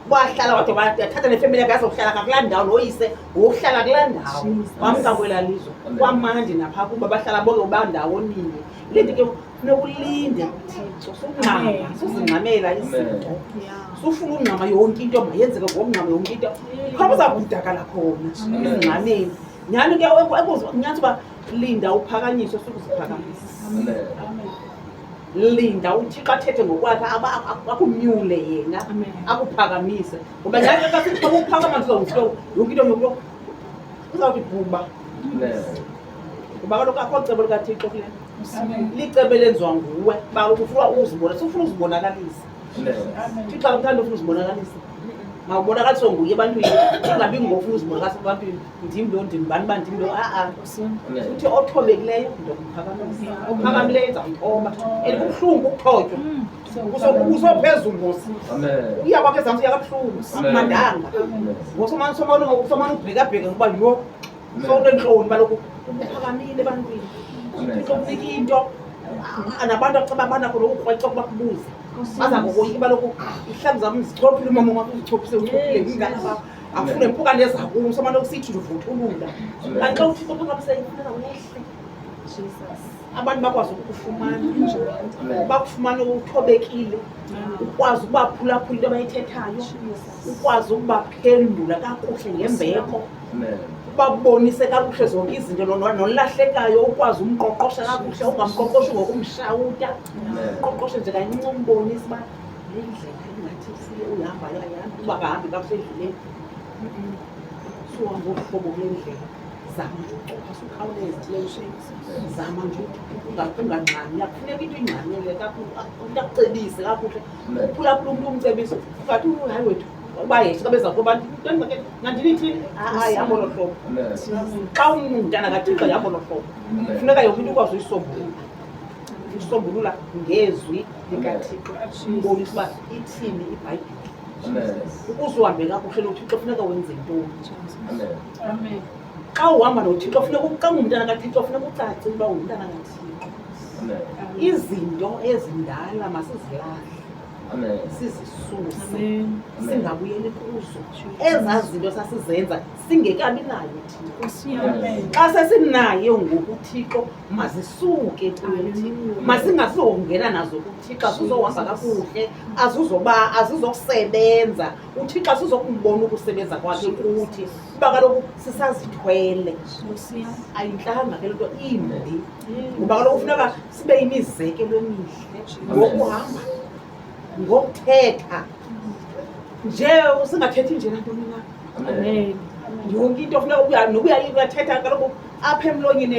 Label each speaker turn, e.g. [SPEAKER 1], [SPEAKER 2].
[SPEAKER 1] wahlala wade wathatha nefamily yakhe azohlala kulaa ndawo noyise wokuhlala kulaa ndawo wamka kwela lizwe kwamandi napha kuba bahlala bonke bandawonini. Le nto ke funeka ulinde kuThixo sukungxama suzingxamela izinto sufuna ukungxama yonke into mayenzeke ngokungxama yonke into khona uzakudakala khona ezingxameni. Nyani ke nyathi uba linda uphakanyiswe sukuziphakamisa. Linda uThixo athethe ngokwakhe akumnyule yena akuphakamise ngoba nyani xa sithi ukuphakama ndizawufika yonke into yonke uzawuthi bhuba ngoba kaloku akho cebo likaThixo kule licebo elenziwa nguwe uba kaloku ufuna uzibonakalisa. Thixo akuthanda ufuna uzibonakalisa mawubonakaliswe nguye ebantwini ingabi ngofuna uzibonakalisa ebantwini ndim lo ndimbani uba ndim lo uthi othobekileyo ndokumphakamisa ophakamileyo ezawuthoba and kubuhlungu ukuthotywa usophezulu ngosi uya kwakhe ezantsi uyakabuhlungu akumandanga ngosomane ubhekabheka ngoba yho solentloni baloku uphakamile ebantwini Thixo kunika into nabantu acababana khona ukukrweca ukuba kubuze baza ngokoyika baloku ihlambi zam zichophile umama wakho uzichophise uchophile ngingana afune empukane ezakuwo somane ukusithi uvuthulula kanti xa uThixo uphakamiseyo funeka wehle abantu bakwazi ukufumana bakufumane uthobekile ukwazi ukubaphulaphula into abayithethayo ukwazi ukubaphendula kakuhle ngembeko babonise kakuhle zonke izinto nolahlekayo ukwazi umqoqosha kakuhle ungamqoqoshi ngokumshawuta uqoqoshe nje kancinci umbonise uba le ndlela ingathi uyahamba uba kahambi kakuhle endleleni suhamba uhlobo lendlela zama nje ucopha sukhawuleze zama nje ungangxami akufuneka into ingxamele kakhulu akucebise kakuhle uphulaphula umntu umcebise ngathi hayi wethu uba yehle xa beza kubantu nandinithini hayi hamba olo hlobo xa umntana kaThixo yahamba olo hlobo funeka yonke into ukwazi uyisombulula ngezwi likaThixo umbonise uba ithini iBhayibhile ukuze uhambe kakuhle noThixo funeka wenze ntoni. Xa uhamba noThixo funeka xa ungumntana kaThixo funeka ucacile uba ungumntana kaThixo. Izinto ezindala masizilahle sizisuse singabuyeli kuzo ezaa zinto sasizenza singekabi nayo Thixo. Xa sesinayo ngoku Thixo mazisuke kuthi masingazongena nazo kuThixo asizohamba kakuhle azizokusebenza uThixo asizokumbona ukusebenza kwakhe kuthi kuba kaloku sisazithwele ayintlanga ke lento imbi ngoba kaloku kufuneka sibe yimizekelo emihle ngokuhamba ngokuthetha nje usingathethi nje nantoni na yonke into funeka uyathetha kaloku apha emlonyeni